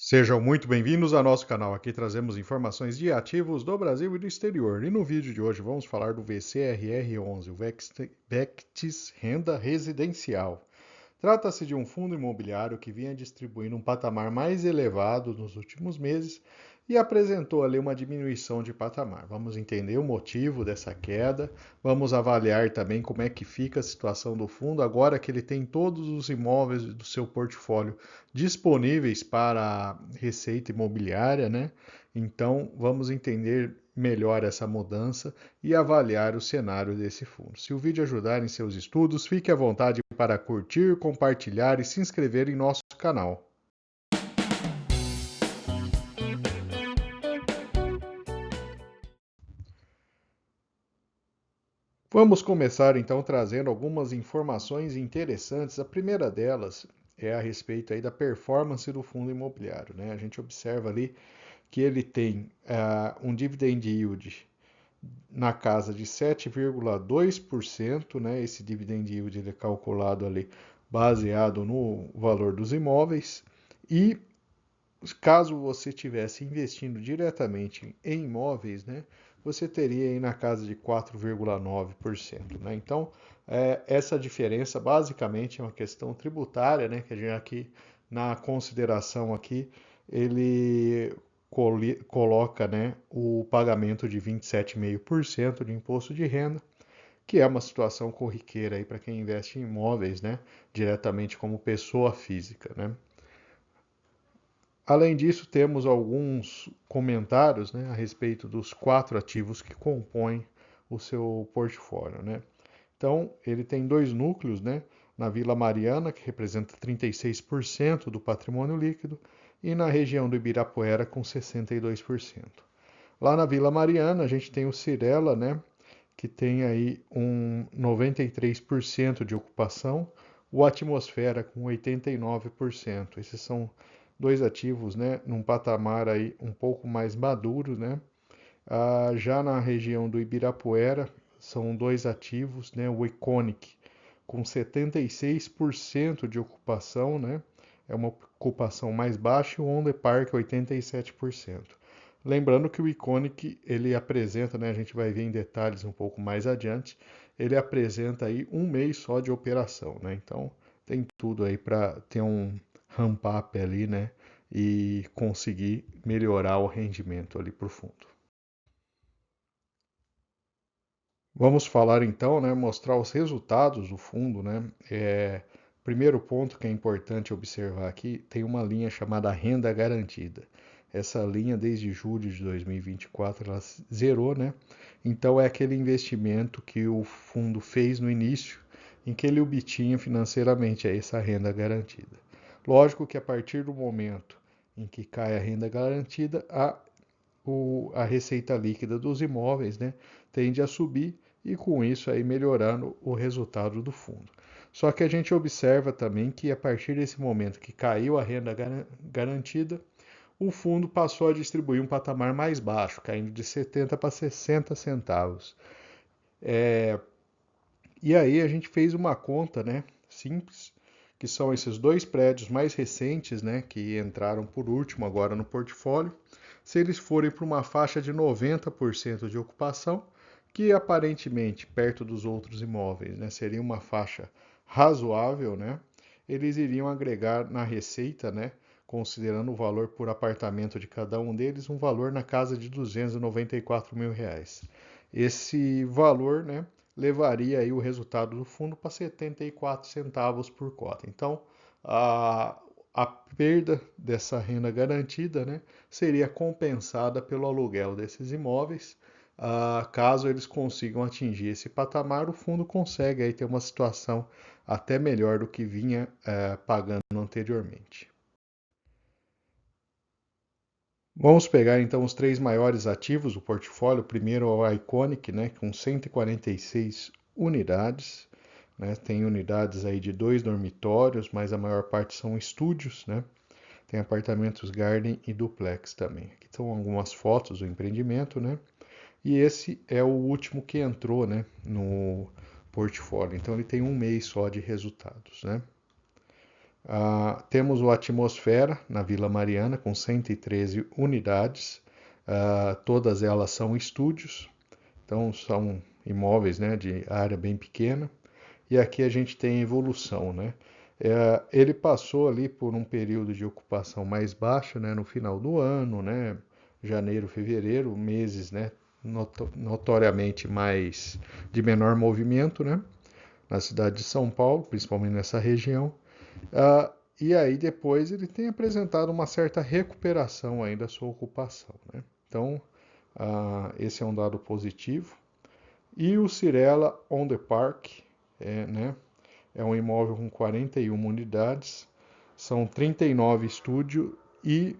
Sejam muito bem-vindos ao nosso canal. Aqui trazemos informações de ativos do Brasil e do exterior. E no vídeo de hoje vamos falar do VCRR11, o VECTS Renda Residencial. Trata-se de um fundo imobiliário que vinha distribuindo um patamar mais elevado nos últimos meses e apresentou ali uma diminuição de patamar. Vamos entender o motivo dessa queda, vamos avaliar também como é que fica a situação do fundo agora que ele tem todos os imóveis do seu portfólio disponíveis para receita imobiliária, né? Então, vamos entender melhor essa mudança e avaliar o cenário desse fundo. Se o vídeo ajudar em seus estudos, fique à vontade para curtir, compartilhar e se inscrever em nosso canal. Vamos começar então trazendo algumas informações interessantes. A primeira delas é a respeito aí da performance do fundo imobiliário, né? A gente observa ali que ele tem um dividend yield na casa de 7,2%, né? Esse dividend yield ele é calculado ali baseado no valor dos imóveis e caso você estivesse investindo diretamente em imóveis, né, você teria aí na casa de 4,9%, né? Então, essa diferença basicamente é uma questão tributária, né, que a gente aqui na consideração aqui ele coloca, né, o pagamento de 27,5% de imposto de renda, que é uma situação corriqueira aí para quem investe em imóveis, né, diretamente como pessoa física, né? Além disso, temos alguns comentários, né, a respeito dos 4 ativos que compõem o seu portfólio, né? Então, ele tem 2 núcleos, né? Na Vila Mariana, que representa 36% do patrimônio líquido, e na região do Ibirapuera, com 62%. Lá na Vila Mariana, a gente tem o Cirela, né? Que tem aí um 93% de ocupação, o Atmosfera com 89%. Esses são 2 ativos, né, num patamar aí um pouco mais maduro, né? Já na região do Ibirapuera são 2 ativos, né, o Iconic com 76% de ocupação, né? É uma ocupação mais baixa e o On The Park 87%. Lembrando que o Iconic, ele apresenta, né, a gente vai ver em detalhes um pouco mais adiante, ele apresenta aí um mês só de operação, né? Então tem tudo aí para ter um ramp up ali, né, e conseguir melhorar o rendimento ali para o fundo. Vamos falar então, né, mostrar os resultados do fundo, né? Primeiro ponto que é importante observar aqui, tem uma linha chamada renda garantida. Essa linha, desde julho de 2024, ela zerou, né? Então é aquele investimento que o fundo fez no início, em que ele obtinha financeiramente essa renda garantida. Lógico que a partir do momento em que cai a renda garantida, a receita líquida dos imóveis, né, tende a subir e com isso aí melhorando o resultado do fundo. Só que a gente observa também que a partir desse momento que caiu a renda garantida, o fundo passou a distribuir um patamar mais baixo, caindo de 70 para 60 centavos. E aí a gente fez uma conta, né, simples, que são esses 2 prédios mais recentes, né, que entraram por último agora no portfólio. Se eles forem para uma faixa de 90% de ocupação, que aparentemente perto dos outros imóveis, né, seria uma faixa razoável, né, eles iriam agregar na receita, né, considerando o valor por apartamento de cada um deles, um valor na casa de R$ 294 mil. Esse valor, né, levaria aí o resultado do fundo para 74 centavos por cota. Então, a perda dessa renda garantida, né, seria compensada pelo aluguel desses imóveis. Caso eles consigam atingir esse patamar, o fundo consegue aí ter uma situação até melhor do que vinha pagando anteriormente. Vamos pegar então os 3 maiores ativos do portfólio. O primeiro é o Iconic, né, com 146 unidades. Né, tem unidades aí de 2 dormitórios, mas a maior parte são estúdios, né? Tem apartamentos garden e duplex também. Aqui estão algumas fotos do empreendimento, né? E esse é o último que entrou, né, no portfólio. Então ele tem um mês só de resultados, né? Temos o Atmosfera, na Vila Mariana, com 113 unidades. Todas elas são estúdios, então são imóveis, né, de área bem pequena. E aqui a gente tem evolução, né? Ele passou ali por um período de ocupação mais baixa, né, no final do ano, né, janeiro, fevereiro, meses, né, notoriamente mais de menor movimento, né, na cidade de São Paulo, principalmente nessa região. E aí depois ele tem apresentado uma certa recuperação aí da sua ocupação, né? Então, esse é um dado positivo. E o Cirela On The Park, né? É um imóvel com 41 unidades, são 39 estúdios e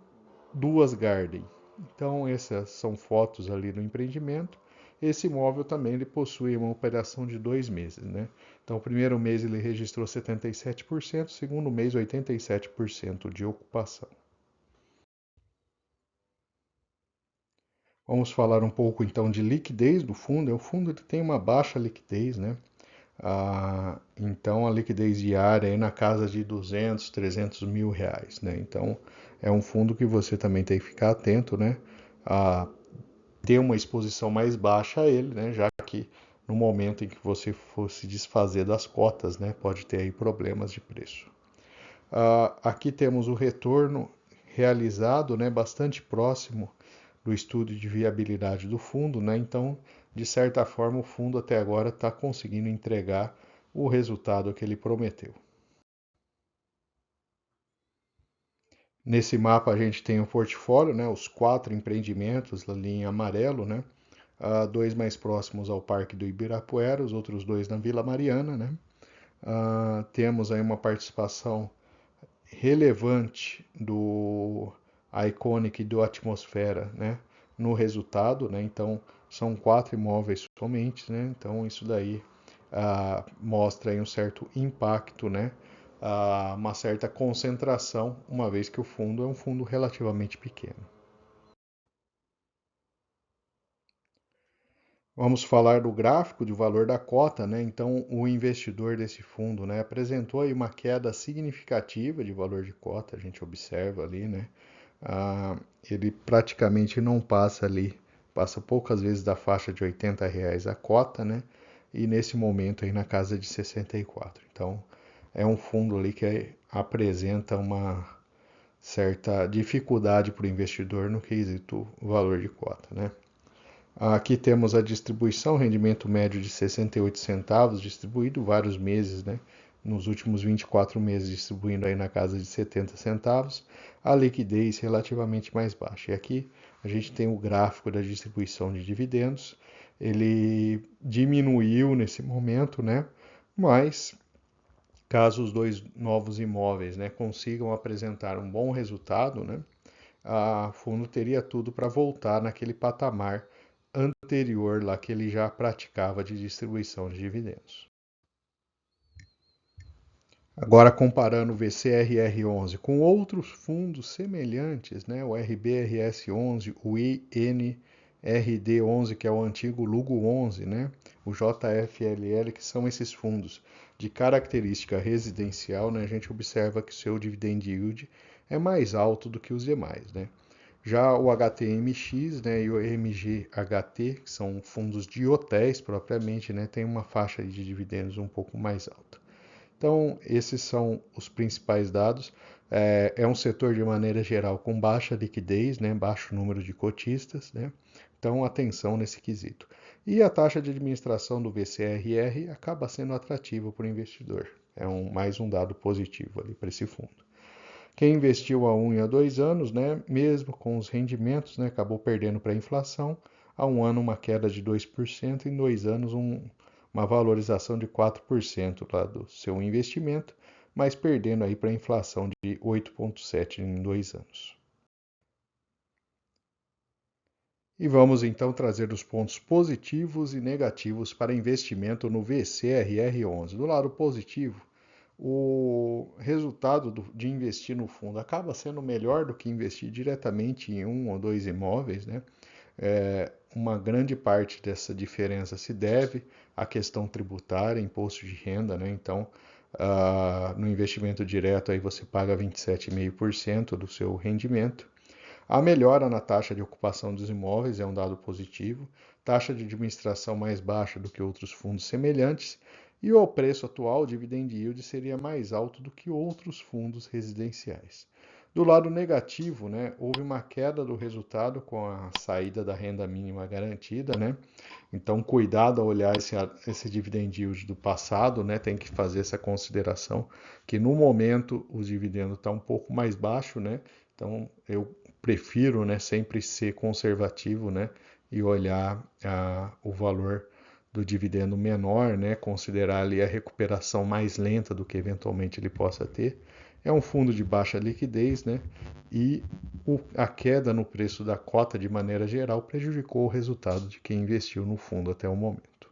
2 garden. Então essas são fotos ali do empreendimento. Esse imóvel também ele possui uma operação de 2 meses, né? Então o primeiro mês ele registrou 77%, segundo mês 87% de ocupação. Vamos falar um pouco então de liquidez do fundo. O fundo ele tem uma baixa liquidez, né? Então a liquidez diária é na casa de 200, 300 mil reais, né? Então é um fundo que você também tem que ficar atento, né? A ter uma exposição mais baixa a ele, né? Já que no momento em que você for se desfazer das cotas, né? Pode ter aí problemas de preço. Aqui temos o retorno realizado, né? Bastante próximo do estudo de viabilidade do fundo, né? Então, de certa forma, o fundo até agora está conseguindo entregar o resultado que ele prometeu. Nesse mapa a gente tem o portfólio, né? Os 4 empreendimentos ali em amarelo, né? 2 mais próximos ao Parque do Ibirapuera, os outros 2 na Vila Mariana, né? Temos aí uma participação relevante do Iconic e do Atmosfera, né, no resultado, né? Então são 4 imóveis somente, né? Então isso daí mostra aí um certo impacto, né? Uma certa concentração, uma vez que o fundo é um fundo relativamente pequeno. Vamos falar do gráfico de valor da cota, né? Então, o investidor desse fundo, né, apresentou aí uma queda significativa de valor de cota, a gente observa ali, né? Ele praticamente não passa ali, passa poucas vezes da faixa de R$ 80 a cota, né? E nesse momento aí na casa de 64. Então, é um fundo ali que apresenta uma certa dificuldade para o investidor no quesito valor de cota, né? Aqui temos a distribuição, rendimento médio de 68 centavos, distribuído vários meses, né? Nos últimos 24 meses, distribuindo aí na casa de 70 centavos, a liquidez relativamente mais baixa. E aqui a gente tem o gráfico da distribuição de dividendos, ele diminuiu nesse momento, né? Mas caso os 2 novos imóveis, né, consigam apresentar um bom resultado, né? O fundo teria tudo para voltar naquele patamar anterior lá que ele já praticava de distribuição de dividendos. Agora comparando o VCRR11 com outros fundos semelhantes, né, o RBRS11, o INRD11, que é o antigo Lugo11, né, o JFLL, que são esses fundos de característica residencial, né, a gente observa que o seu dividend yield é mais alto do que os demais, né. Já o HTMX, né, e o MGHT, que são fundos de hotéis propriamente, né, tem uma faixa de dividendos um pouco mais alta. Então, esses são os principais dados. É um setor, de maneira geral, com baixa liquidez, né, baixo número de cotistas, né? Então, atenção nesse quesito. E a taxa de administração do VCRR acaba sendo atrativa para o investidor. É mais um dado positivo ali para esse fundo. Quem investiu há 1 e há 2 anos, né, mesmo com os rendimentos, né, acabou perdendo para a inflação. Há 1 ano uma queda de 2%, em 2 anos uma valorização de 4% lá do seu investimento, mas perdendo aí para a inflação de 8,7% em 2 anos. E vamos então trazer os pontos positivos e negativos para investimento no VCRR11. Do lado positivo, o resultado de investir no fundo acaba sendo melhor do que investir diretamente em 1 ou 2 imóveis, né? Uma grande parte dessa diferença se deve à questão tributária, imposto de renda, né? Então, No investimento direto aí você paga 27,5% do seu rendimento. A melhora na taxa de ocupação dos imóveis é um dado positivo, taxa de administração mais baixa do que outros fundos semelhantes, e o preço atual, o dividend yield, seria mais alto do que outros fundos residenciais. Do lado negativo, né, houve uma queda do resultado com a saída da renda mínima garantida, né? Então, cuidado ao olhar esse dividend yield do passado, né? Tem que fazer essa consideração que no momento os dividendos estão um pouco mais baixo, né? Então, eu prefiro, né, sempre ser conservativo, né, e olhar o valor do dividendo menor, né, considerar ali a recuperação mais lenta do que eventualmente ele possa ter. É um fundo de baixa liquidez, né, e a queda no preço da cota de maneira geral prejudicou o resultado de quem investiu no fundo até o momento.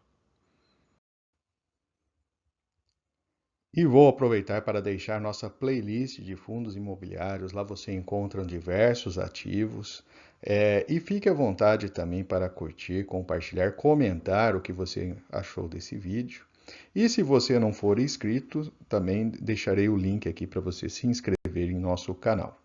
E vou aproveitar para deixar nossa playlist de fundos imobiliários. Lá você encontra diversos ativos. E fique à vontade também para curtir, compartilhar, comentar o que você achou desse vídeo. E se você não for inscrito, também deixarei o link aqui para você se inscrever em nosso canal.